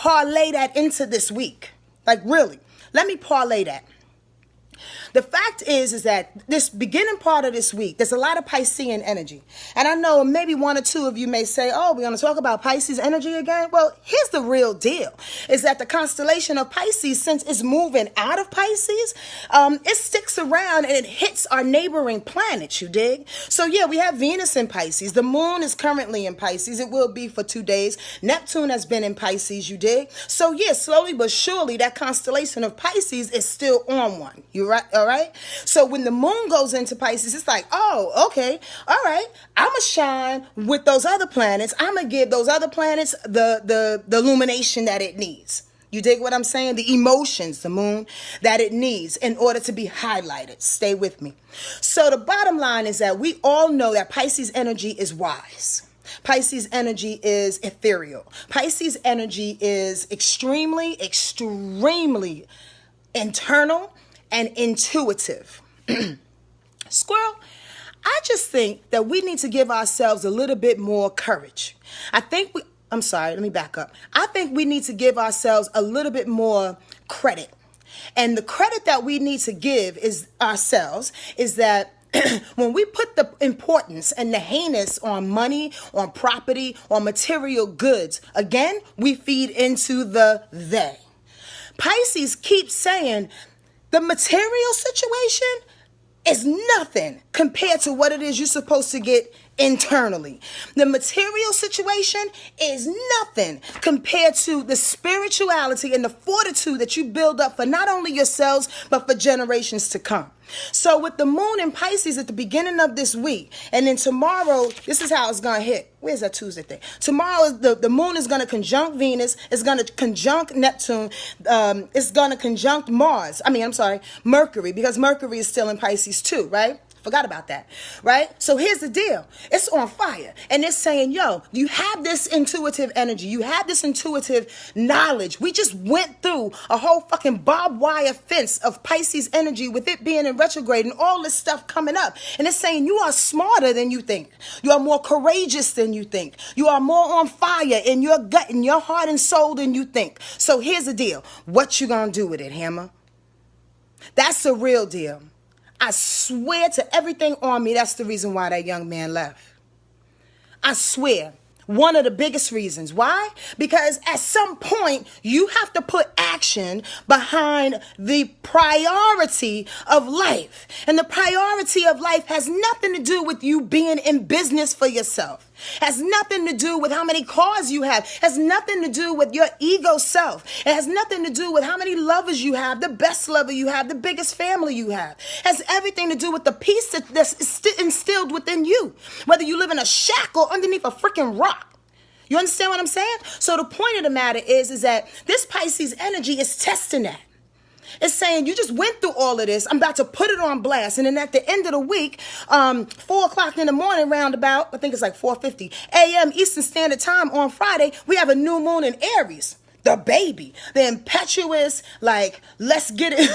parlay that into this week. Like, really, let me parlay that. The fact is that this beginning part of this week, there's a lot of Piscean energy. And I know maybe one or two of you may say, oh, we're going to talk about Pisces energy again. Well, here's the real deal, is that the constellation of Pisces, since it's moving out of Pisces, it sticks around and it hits our neighboring planets, you dig? So yeah, we have Venus in Pisces. The moon is currently in Pisces. It will be for 2 days. Neptune has been in Pisces, you dig? So yeah, slowly but surely, that constellation of Pisces is still on one. You right? All right. So when the moon goes into Pisces, it's like, oh, okay. All right. I'm going to shine with those other planets. I'm going to give those other planets the illumination that it needs. You dig what I'm saying? The emotions, the moon, that it needs in order to be highlighted. Stay with me. So the bottom line is that we all know that Pisces energy is wise. Pisces energy is ethereal. Pisces energy is extremely, extremely internal and intuitive. Squirrel, I just think that we need to give ourselves a little bit more courage. I'm sorry, let me back up. I think we need to give ourselves a little bit more credit. And the credit that we need to give ourselves is that when we put the importance and the heinous on money, on property, on material goods, again, we feed into the they. Pisces keeps saying, the material situation is nothing compared to what it is you're supposed to get internally. The material situation is nothing compared to the spirituality and the fortitude that you build up for not only yourselves, but for generations to come. So with the moon in Pisces at the beginning of this week, and then tomorrow, this is how it's going to hit. Where's that Tuesday thing? Tomorrow, the moon is going to conjunct Venus. It's going to conjunct Neptune. It's going to conjunct Mercury, because Mercury is still in Pisces too, right? Forgot about that, right? So here's the deal. It's on fire. And it's saying, yo, you have this intuitive energy. You have this intuitive knowledge. We just went through a whole fucking barbed wire fence of Pisces energy with it being in retrograde and all this stuff coming up. And it's saying you are smarter than you think. You are more courageous than you think. You are more on fire in your gut, in your heart and soul than you think. So here's the deal. What you gonna do with it, Hammer? That's the real deal. I swear to everything on me, that's the reason why that young man left. I swear. One of the biggest reasons. Why? Because at some point, you have to put action behind the priority of life. And the priority of life has nothing to do with you being in business for yourself. Has nothing to do with how many cars you have. Has nothing to do with your ego self. It has nothing to do with how many lovers you have, the best lover you have, the biggest family you have. It has everything to do with the peace that's instilled within you. Whether you live in a shack or underneath a freaking rock. You understand what I'm saying? So the point of the matter is that this Pisces energy is testing that. It's saying you just went through all of this. I'm about to put it on blast. And then at the end of the week, 4 o'clock in the morning, roundabout, I think it's like 4:50 a.m. Eastern Standard Time on Friday, we have a new moon in Aries. The baby, the impetuous, like, let's get it.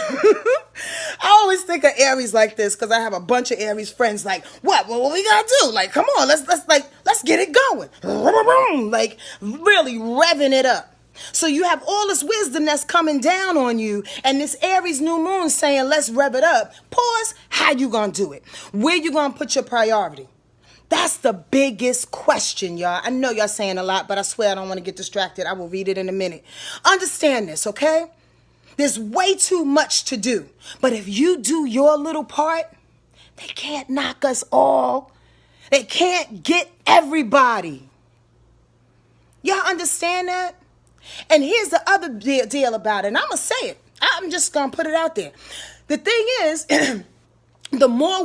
I always think of Aries like this because I have a bunch of Aries friends like, what we gotta do? Like, come on, let's get it going. Like, really revving it up. So you have all this wisdom that's coming down on you, and this Aries new moon saying, let's rev it up. Pause. How you gonna do it? Where you gonna put your priority? That's the biggest question, y'all. I know y'all saying a lot, but I swear I don't want to get distracted. I will read it in a minute. Understand this, okay? There's way too much to do. But if you do your little part, they can't knock us all. They can't get everybody. Y'all understand that? And here's the other deal about it. And I'm going to say it. I'm just going to put it out there. The thing is, the more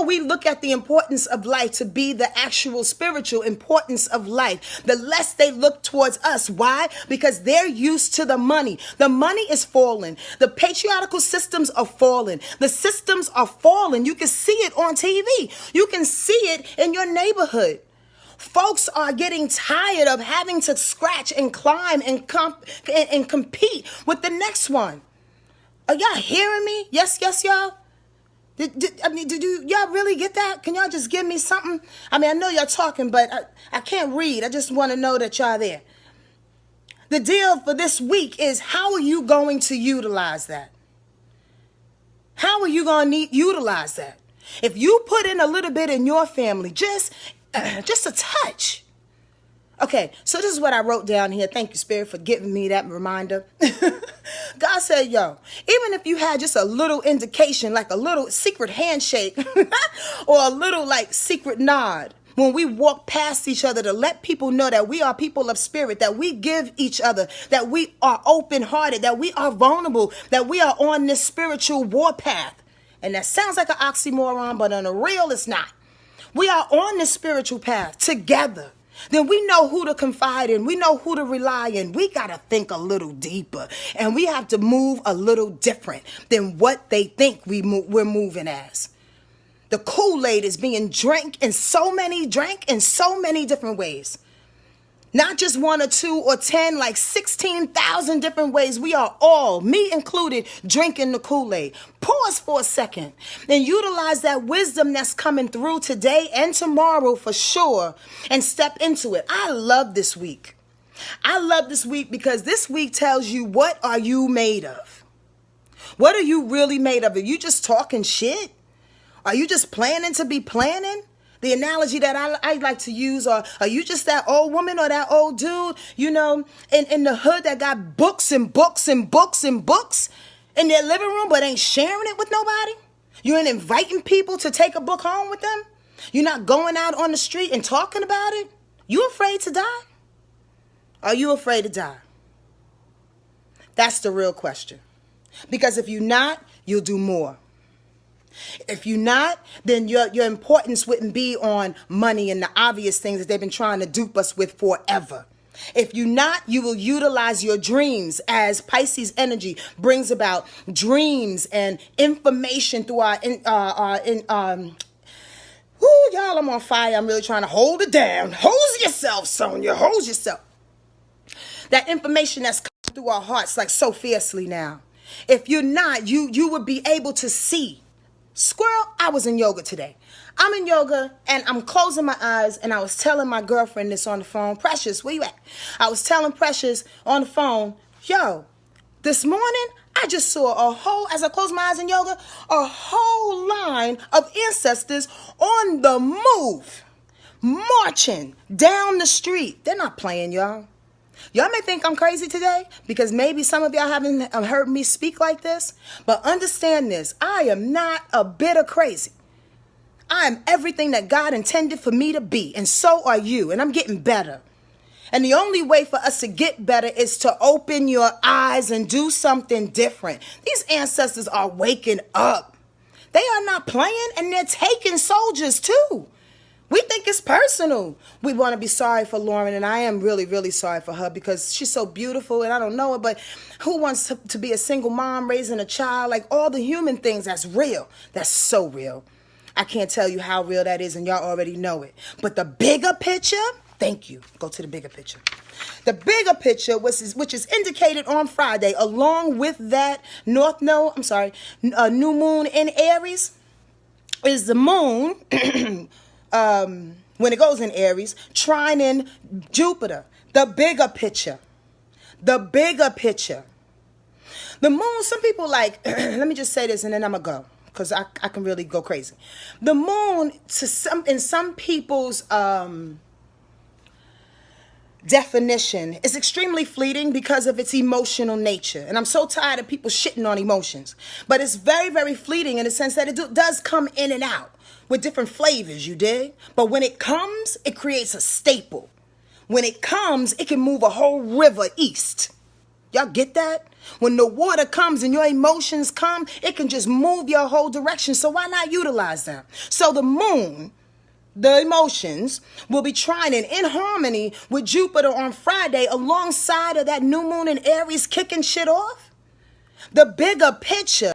we look at the importance of life to be the actual spiritual importance of life, the less they look towards us. Why? Because they're used to the money. The money is falling. The patriarchal systems are falling. The systems are falling. You can see it on TV. You can see it in your neighborhood. Folks are getting tired of having to scratch and climb and compete with the next one. Are y'all hearing me? Yes, y'all? Did y'all really get that? Can y'all just give me something? I mean, I know y'all talking, but I can't read. I just want to know that y'all there. The deal for this week is, how are you going to utilize that? How are you going to utilize that? If you put in a little bit in your family, just a touch. Okay, so this is what I wrote down here. Thank you, Spirit, for giving me that reminder. God said, yo, even if you had just a little indication, like a little secret handshake or a little like secret nod, when we walk past each other, to let people know that we are people of spirit, that we give each other, that we are open-hearted, that we are vulnerable, that we are on this spiritual warpath. And that sounds like an oxymoron, but on the real, it's not. We are on this spiritual path together. Then we know who to confide in. We know who to rely in. We got to think a little deeper. And we have to move a little different than what they think we're moving as. The Kool-Aid is being drank in so many different ways. Not just 1 or 2 or 10, like 16,000 different ways. We are all, me included, drinking the Kool-Aid. Pause for a second and utilize that wisdom that's coming through today and tomorrow for sure, and step into it. I love this week. I love this week because this week tells you, what are you made of? What are you really made of? Are you just talking shit? Are you just planning to be planning? The analogy that I like to use, or are you just that old woman or that old dude, you know, in the hood that got books and books and books and books in their living room, but ain't sharing it with nobody? You ain't inviting people to take a book home with them? You're not going out on the street and talking about it? You afraid to die? Are you afraid to die? That's the real question. Because if you're not, you'll do more. If you're not, then your importance wouldn't be on money and the obvious things that they've been trying to dupe us with forever. If you're not, you will utilize your dreams, as Pisces energy brings about dreams and information through y'all, I'm on fire. I'm really trying to hold it down. Hose yourself, Sonia. Hose yourself. That information that's coming through our hearts like so fiercely now. If you're not, you would be able to see. Squirrel, I was in yoga today. I'm in yoga and I'm closing my eyes, and I was telling my girlfriend this on the phone. Precious, where you at? I was telling Precious on the phone, yo, this morning I just saw as I closed my eyes in yoga, a whole line of ancestors on the move, marching down the street. They're not playing, y'all. Y'all may think I'm crazy today because maybe some of y'all haven't heard me speak like this, but understand this. I am not a bit of crazy. I am everything that God intended for me to be, and so are you, and I'm getting better. And the only way for us to get better is to open your eyes and do something different. These ancestors are waking up. They are not playing, and they're taking soldiers too. We think it's personal. We want to be sorry for Lauren, and I am really, really sorry for her because she's so beautiful, and I don't know her, but who wants to be a single mom raising a child? Like all the human things, that's real. That's so real. I can't tell you how real that is, and y'all already know it. But the bigger picture, thank you. Go to the bigger picture. The bigger picture, which is indicated on Friday, along with that new moon in Aries, is the moon. When it goes in Aries, trining Jupiter. The bigger picture. The bigger picture. The moon, some people like, let me just say this and then I'm going to go, because I can really go crazy. The moon, in some people's definition, is extremely fleeting because of its emotional nature. And I'm so tired of people shitting on emotions. But it's very, very fleeting in the sense that it does come in and out with different flavors, you dig? But when it comes, it creates a staple. When it comes, it can move a whole river east. Y'all get that? When the water comes and your emotions come, it can just move your whole direction. So why not utilize them? So the moon, the emotions, will be trining in harmony with Jupiter on Friday alongside of that new moon in Aries kicking shit off. The bigger picture